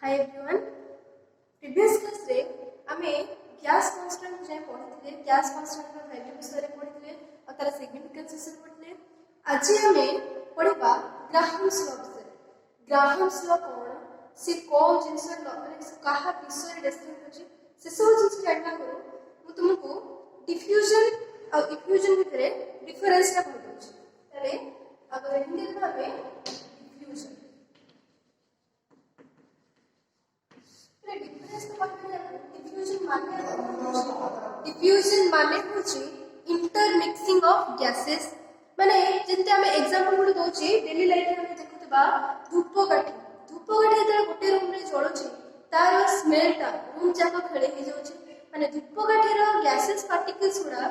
Hi everyone previous class रे आमे gas constant जे पढिथिले gas constant रो value विषय रे पढिथिले और तार सिग्निफिकेंस विषय पढिथिले आज आमे पढिबा ग्राहम्स लॉ विषय ग्राहम्स लॉ कोन से को जिंस माने कहा विषय रे डिस्कस होची से सब जिंस जानना करू मु तुमको डिफ्यूजन और इफ्यूजन भितरे डिफरेंस रा कहू छी तले अगर हिंदी भाबे डिफ्यूजन डिफ्यूजन माने होची इंटरमिक्सिंग ऑफ गैसेस माने जंते हमें एग्जांपल गुड दोची डेली लाइफ रे हमें देखुतबा धूपकाठी जेते गोटे रूम रे जळुची तार स्मेल ता रूम जाको खेले हे जाउची माने धूपकाठी रो गैसेस पार्टिकल्स गुडा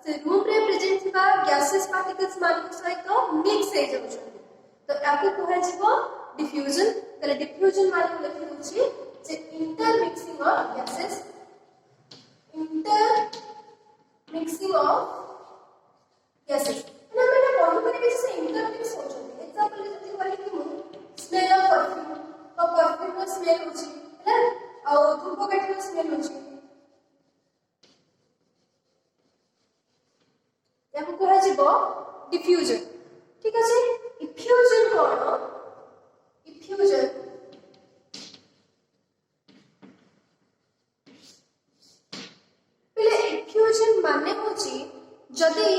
से रूम रे प्रेजेंट थिबा गैसेस पार्टिकल्स मान सहित मिक्स हे जाउची तो याको कहै जिवो डिफ्यूजन तले डिफ्यूजन माने लिखि दोची जे intermixing of gases ना मैंने पढ़ी पर भी से इंटरमिक्स हो जाती एग्जांपल जति कहली कि मु स्मेल ऑफ परफ्यूम तो परफ्यूम रो स्मेल होची है और धूपकाठी रो स्मेल होची याको कहै जिवो डिफ्यूजन ठीक अछि इफ्यूजन कोन इफ्यूजन इफ्यूजन माने होची जदी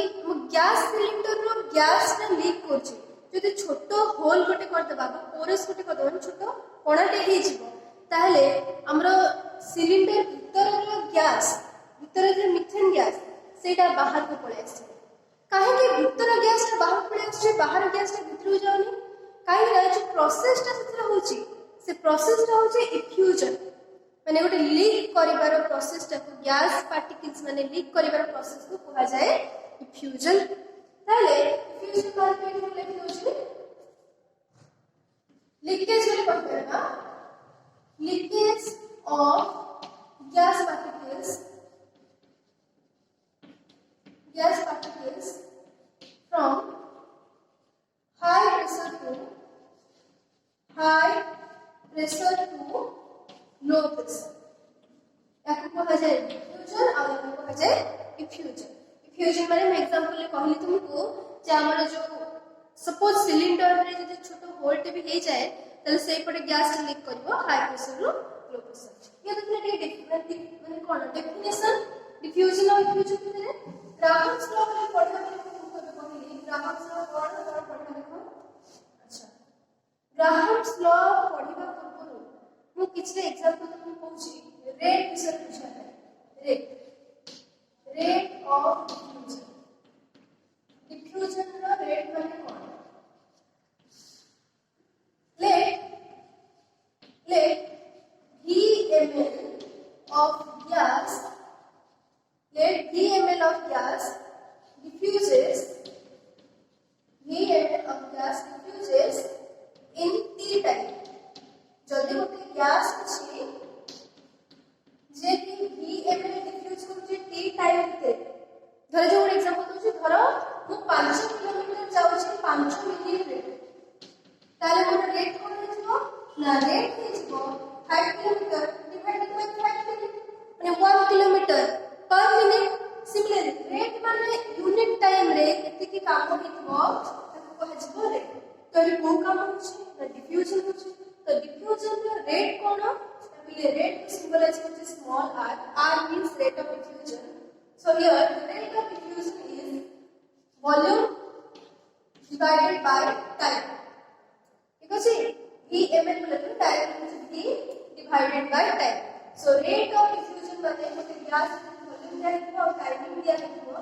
गैस सिलिंडर रो गैस ना लीक करची जदी छोटो होल गोटे कर देबा पोरस गोटे कर देबा छोटो कोणाटे हे जिवो ताहले हमरो सिलिंडर भीतर रो गैस भीतर जे मिथेन गैस सेटा बाहर को पळे आसी काहे के भीतर गैस टा बाहर पळे आसी बाहर गैस टा भीतर जाउनी काहे रे जो प्रोसेस टा सेतरा होची से प्रोसेस टा होची इफ्यूजन माने गोटे लीक करिवार प्रोसेस टा को गैस पार्टिकल्स माने लीक करिवार प्रोसेस को कहा जाए इफ्यूजन ताले इफ्यूजन माने को लिखि दोछि लीकेज रे कहबा leakage of gas particles from high pressure to low pressure याको कहा जाए डिफ्यूजन और याको कहा जाए इफ्यूजन माने मैं एग्जांपल ले कहली तुमको जे हमर जो सपोज सिलिंडर रे जे छोटो होल टे भी हे जाए तले सेई पटे गैस लीक करबो हाई प्रेशर रो लो प्रेशर ये देखले टे डिफरेंट माने कोन डेफिनेशन डिफ्यूजन और इफ्यूजन भितरे ग्राहम्स लॉ रे पढ़ा में तुमको कहली ग्राहम्स लॉ कोन पढ़ा देखो अच्छा ग्राहम्स लॉ पढ़िबा पूर्व मु किछले एग्जांपल तुमको कहूची रेट विषय पूछा है रेट ऑफ डिफ्यूजन रो रेट माने कोन let V ml of gas diffuses in T time जदि गोटे गैस अछि जे कि VML डिफ्यूज होचे T टाइम भितर धर जो एक एग्जांपल दोछि धर मु 5 किलोमीटर जाउछि 5 मिनिट रे ताले मोर रेट कोन हेजिवो ना रेट हेजिवो 5 किलोमीटर डिवाइडेड बाय 5 मिनिट माने 1 kilometre per minute similarly rate माने यूनिट टाइम रे केते की काम हेजिवो ताको कहजिवो रेट तो ये कोन काम होछि ना डिफ्यूजन होछि तो डिफ्यूजन रो रेट कोन पहिले रेट को सिंबलाइज करछि small r means rate of diffusion so here the rate of diffusion is volume divided by time ठीक अछि v ml मतलब time v divided by time so rate of diffusion माने गोटे gas volume दिया और timing दिया हिबो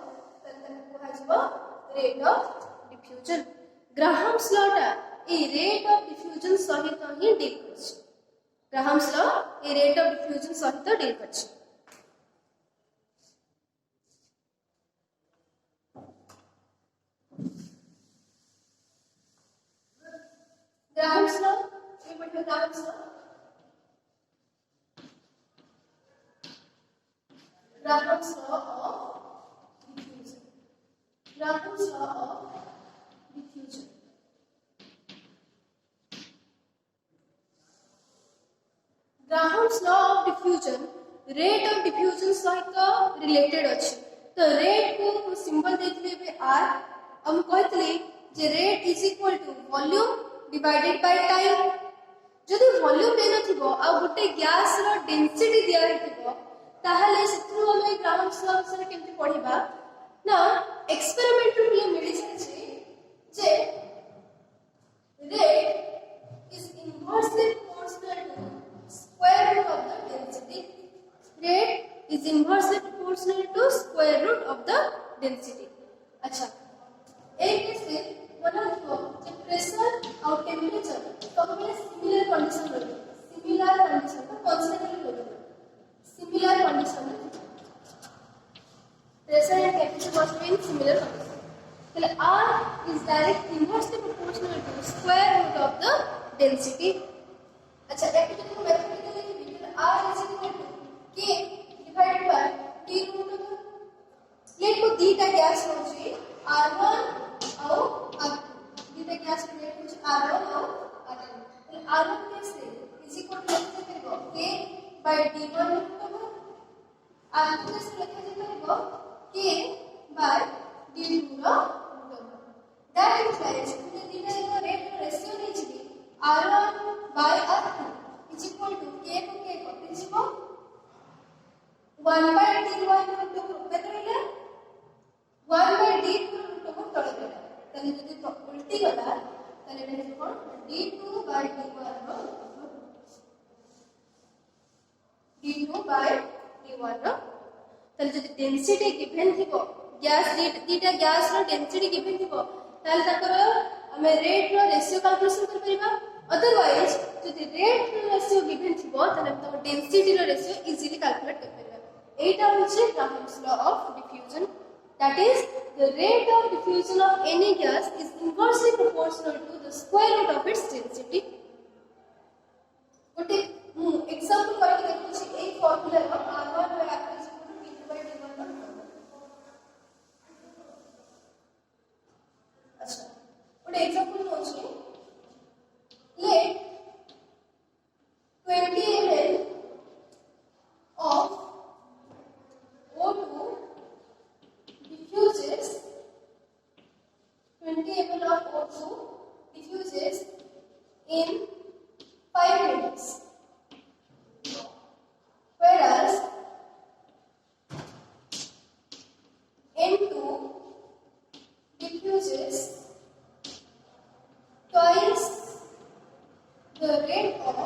तन कहा जिवो rate of diffusion Graham's law टा ए रेट ऑफ डिफ्यूजन सहित ही डील करछि ग्राहम्स लॉ ए रेट ऑफ डिफ्यूजन सहित डील करछि ग्राहम्स लॉ ये मतलब Graham's law of diffusion diffusion rate of diffusion सहित रिलेटेड अछि तो रेट को सिंबल देथिले बे आर हम कहतले जे rate is equal to volume divided by time जदि वॉल्यूम दे नथिबो आ गुटे गैस रो डेंसिटी दिया हेतिबो ताहले सेथु हम ग्राउंड स्लॉ से केमति पढिबा ना एक्सपेरिमेंट रो मिली जे rate is inversely proportional to square root of the density. Rate is inversely proportional to square root of the density. अच्छा एक केस में बना तो जब प्रेशर और टेम्परेचर दोनों सिमिलर कंडीशन में कांस्टेंट होगा सिमिलर कंडीशन में pressure and temperature must be in similar condition. R is directly inversely proportional to square root of the density. अच्छा एक्चुअली हम मैथमेटिकली लिखेंगे R is equal to K divided by T root of लेट को दी का gas होची R1 और R2 दी का गैस लेट होची R1 और R2 तो R1 कैसे is equal to लिख सकते K by D1 root of R2 कैसे लिखा जाएगा K by D2 root that implies कि दिया गया रेट रेशियो नहीं जी R1 by R2 is equal to K को K को principal 1 by D1 root of ऊपर रहेगा 1 by D2 root of तले रहेगा तले यदि तो उल्टी गला तले रहेगा D2 by D1 D2 by D1 तले यदि डेंसिटी गिवन थिबो गैस दीटा गैस रो डेंसिटी गिवन थिबो ताल तकर हमें रेट रो रेशियो कैलकुलेशन कर परिबा अदरवाइज जदि रेट रो रेशियो गिवन थिबो तले हम डेंसिटी रो रेशियो इजीली कैलकुलेट कर परिबा एटा होचे Graham's law of diffusion that is the rate of diffusion of any gas is inversely proportional to the square root of its density गोटे एग्जांपल करके देखो छी एक फार्मूला रो R1 by R2 is equal to T2 by T1 अच्छा ଗୋଟେ example होची let 20 ml of O2 diffuses 20 ml of O2 diffuses in 5 minutes whereas N2 diffuses twice the rate of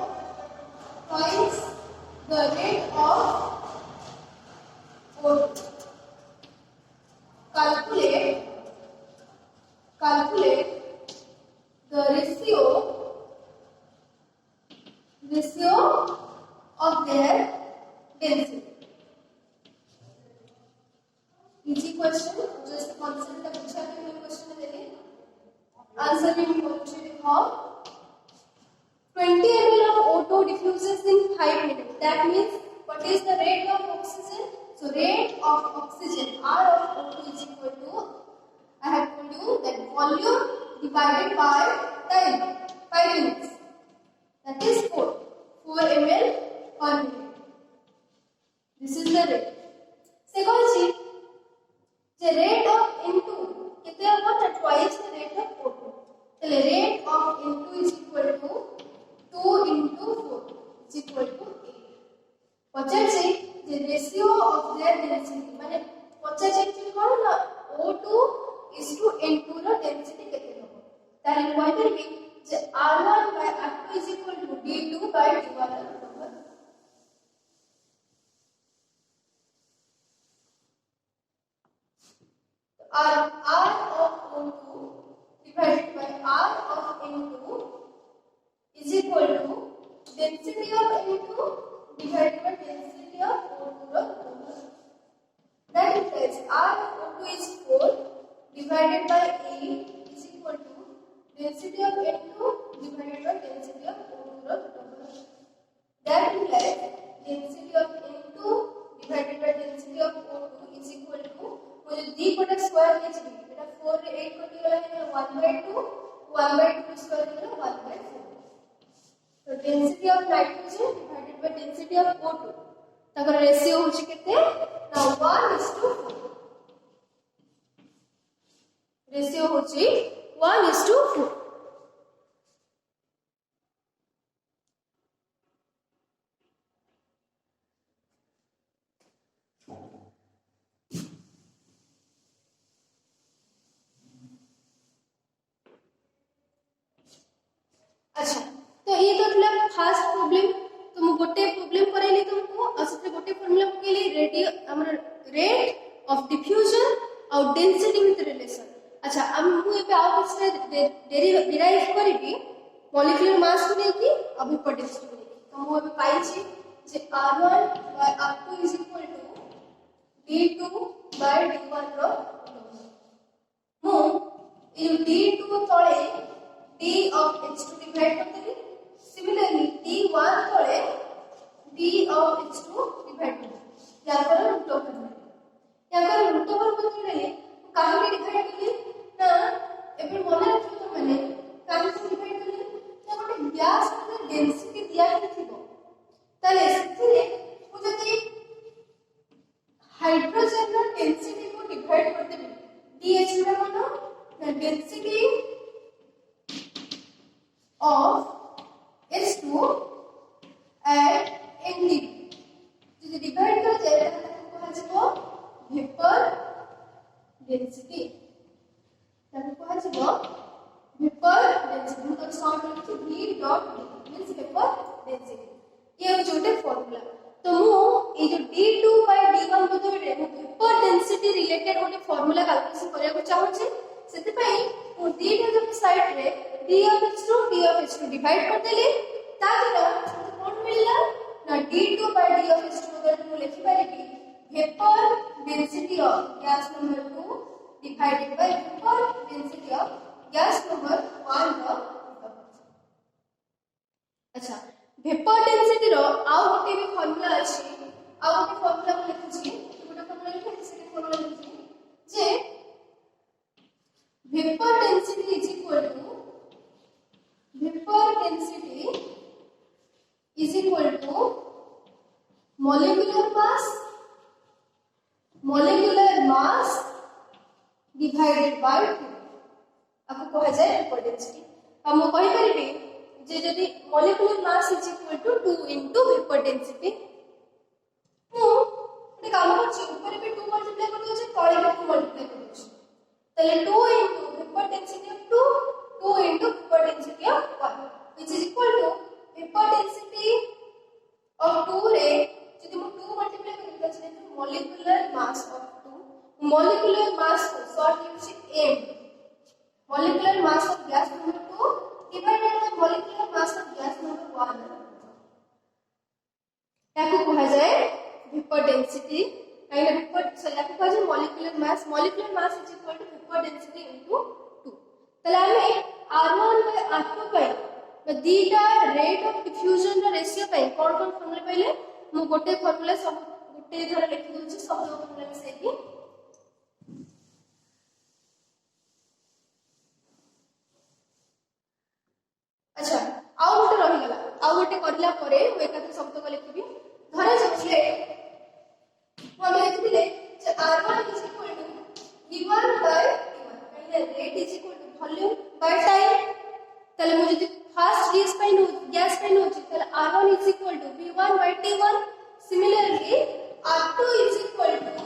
O2. Calculate the ratio of their density. Easy question, just the concept of which I will question today. Answer will be positive how 20 ml of O2 diffuses in 5 minutes. That means what is the rate of oxygen? So rate of oxygen R of O2 is equal to I have told you that volume divided by time 5 minutes. That is 4 ml per minute. This is the rate. Second sheet. The rate of N2 कितने होगा that twice the rate of O2. So the rate of N2 is equal to 2 into 4 is equal to 8. पचास से the ratio of their density माने पचास actually कौन ना O2 is to N2 row density कितने होगा ताकि पॉइंटर भी जे R1 by R2 is equal to D2 by D1 होगा R of O2 divided by R of N2 is equal to density of N2 divided by density of O2. That implies R of O2 is 4 divided by 8 is equal to density of N2 divided by density of O2. That implies density of N2 divided by density of O2 is equal to मुझे d Kota square ले चली बेटा 4 रे 8 को दिया है 1 by 2 square दिया 1 by 4 तो density of nitrogen divided by density of O2 ताकर रेशियो होची केते ना 1:4 रेशियो होची 1:4। अच्छा तो ये तो थला फर्स्ट प्रॉब्लम। तो मु गोटे प्रॉब्लम करैली तुमको असते गोटे फार्मूला पकेली रेडियो हमर रेट ऑफ डिफ्यूजन और डेंसिटी विथ रिलेशन। अच्छा हम मु एबे आउ किछटा डिराइव करबी मॉलिक्यूलर मास को लेकी और वेपर डेंसिटी को लेकी। तो मु एबे पाई छी जे r1 by r2 is equal to d2 by d1 रो मु इ d2 तळे d of h2 डिवाइड करतेली। सिमिलरली d1 तळे d of h2 डिवाइड करते याकर रूट ओवर याकर रूट ओवर करतेले काहे डिवाइड करली ना एबे मने रखियो तो माने काहे डिवाइड करली ना गोटे गैस रे डेंसिटी दिया ही थिबो ताले सेथिरे मु जदी हाइड्रोजन रो डेंसिटी को डिवाइड करते dh रे मानो the density of H2 at NDB जो डिवाइड कर जाए ताको कहा जिवो वेपर डेंसिटी ताको कहा जिवो वेपर डेंसिटी तो शॉर्ट लिखि v dot d means vapour density ये जोटे फार्मूला। तो मु ए जो d2 by d1 बदले वेपर डेंसिटी रिलेटेड गोटे फार्मूला कैलकुलेशन करिया को चाहू छी सेते पई मु दीटा जो साइड रे d of h2 डिवाइड कर देली ता द्वारा कोन मिलला ना d2 by d of h2 बदले मु लिखि पारिबी vapour density of gas number 2 डिवाइडेड बाय vapour density of gas number 1 रो। अच्छा वेपर डेंसिटी रो आउ गोटे भी फार्मूला अछि आउ गोटे फार्मूला मु लिखु छी गोटे फार्मूला लिखि सेकेंड फार्मूला लिखि जे vapor density is equal to molecular mass divided by 2 आपको कहा जाए vapor density। हम कहि परिबे जे जदी molecular mass is equal to 2 into vapor density मु ने काम करछि ऊपर पे 2 मल्टीप्लाई कर दो छै तळे पे 2 मल्टीप्लाई कर दो छै तले 2 into vapor density of 2 2 into vapor density of 1 which is equal to vapor density of 2 रे जदी मु 2 मल्टीप्लाई कर दो छै molecular mass of 2 molecular mass को शॉर्ट लिखि m molecular mass of gas number 2 divided by molecular mass of gas number 1 याको कहा जाए vapor density काइना vapor याको कहा जाए molecular mass is equal to vapor density into 2 तले हमें r1 by r2 पाई दीटा रेट ऑफ डिफ्यूजन रो रेशियो पाई कोन कोन फार्मूला पहिले मु गोटे फार्मूला सब गोटे धर लिखि दोछि सब फार्मूला मिसेकी। अच्छा आउ गोटे रहि गला आउ गोटे करला परे ओ एकाते शब्द को लिखिबी धरे जछले हम लिखिले जे r1 is equal to v1 by t1 पहिले rate is equal to volume by time तले मु जदी फर्स्ट गैस पाई नो तले r1 is equal to v1 by t1 similarly r2 is equal to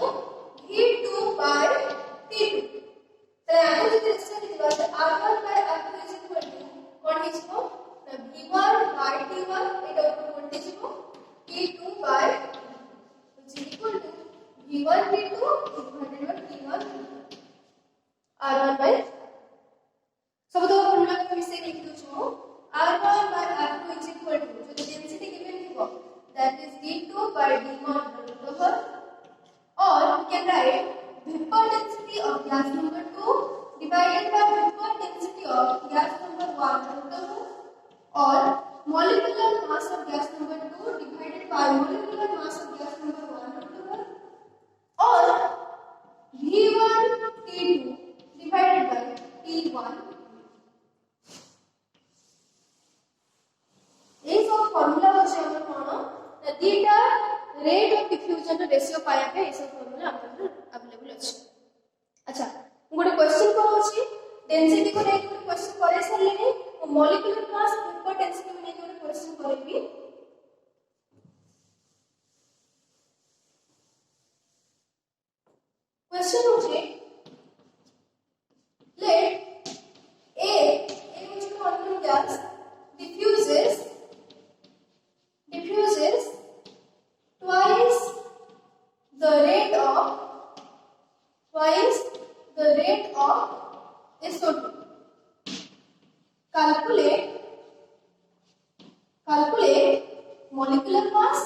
v2 by t2 तले आगो जदी इसका लिखबा त r1 by r2 is equal to कोन हिजबो त v1 by t1 Etah cone हिजबो t2 by which is equal to v1 t2 divided by t1 r1 by सब तो formula को मिसे लिख दो छु r1 by r2 is equal to जो density given थिबो that is d2 by d1 root over or we can write vapor density of gas number 2 divided by vapor density of gas number 1 root over or molecular mass of gas number 2 divided by molecular mass of gas number 1 root over or v1 t2 divided by t1 ये सब formula होचे हमर कोन दीटा rate of question करे सारे molecular mass vapour density में नहीं गोटे question करबी क्वेश्चन होचे let A which is molecular gas diffuses twice the rate of SO2. Calculate molecular mass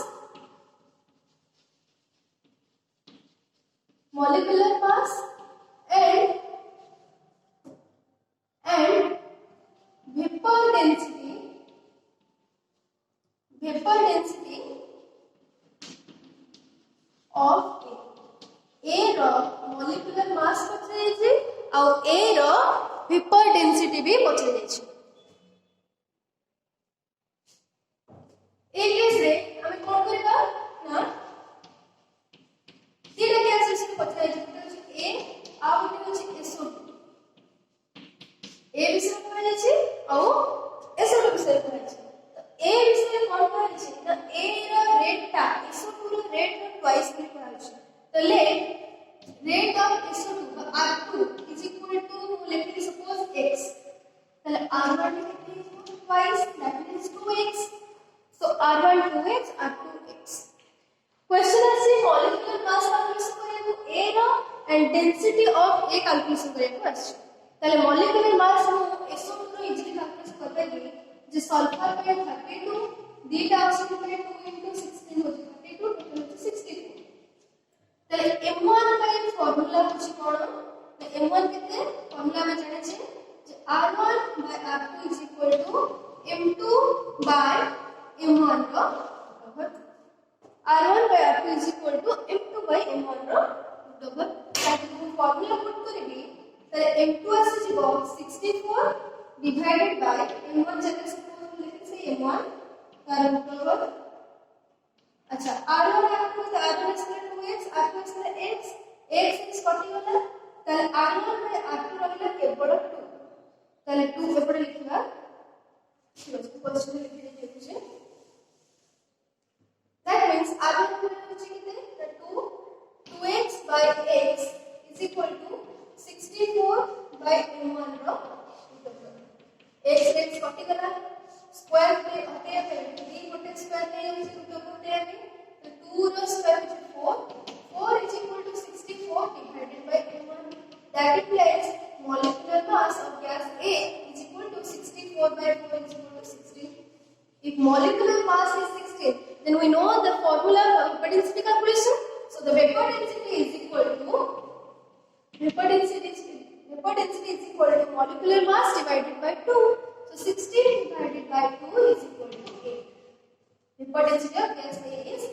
and vapor density of A row molecular mass पछे जे आ A row vapor density भी पछे जे ए case रे हम कोन करबा ना तीन गैसेस के पछे जे ए आ गोटे होची SO2 ए विषय कहले छी आ SO2 विषय कहले छी तो ए विषय कोन कहले छी ना ए रो रेट ता SO2 रो रेट रो ट्वाइस भी कहले छी तो ले rate of SO2 R2 is equal to let me suppose x then R1 is equal to twice that means 2x so R1 2x R2 x question is molecular mass calculation करियो A row and density of A calculation करियो अछि तले molecular mass हम SO2 रो easily calculation कर पाइबे जे sulphur पे 32 दीटा oxygen पे 2 into 16 हो 32 टोटल 64 तले M1 का फार्मूला होची कोन तो M1 केते फार्मूला में जाने छे जे R1 by R2 is equal to M2 by M1 रो बराबर R1 by R2 is equal to M2 by M1 रो बराबर ताकि हम फार्मूला पुट करबी तले M2 आसी जीवो 64 divided by M1 जगह सपोज लिखि से M1 तार बराबर अच्छा R1 R2 तो R1 is equal to x R2 is equal to x x is कटि गला ताले R1 by R2 रहला केवल 2 ताले 2 एपडे लिखिबा क्वेश्चन लिखि देखे छै that means R1 होची केते 2x by x is equal to 64 by M1 row x x कटि गला स्क्वायर पे हटे पे 3 गोटे स्क्वायर ले जे रूट होते आबे तो 2 रो square is 4 is equal to 64 divided by m1 that implies molecular mass of gas A is equal to 64 by 4 is equal to 16 if molecular mass is 16 then we know the formula for vapor density calculation so the vapor density is equal to molecular mass divided by 2 so 16 divided by 2 is equal to 8 vapor density of gas A is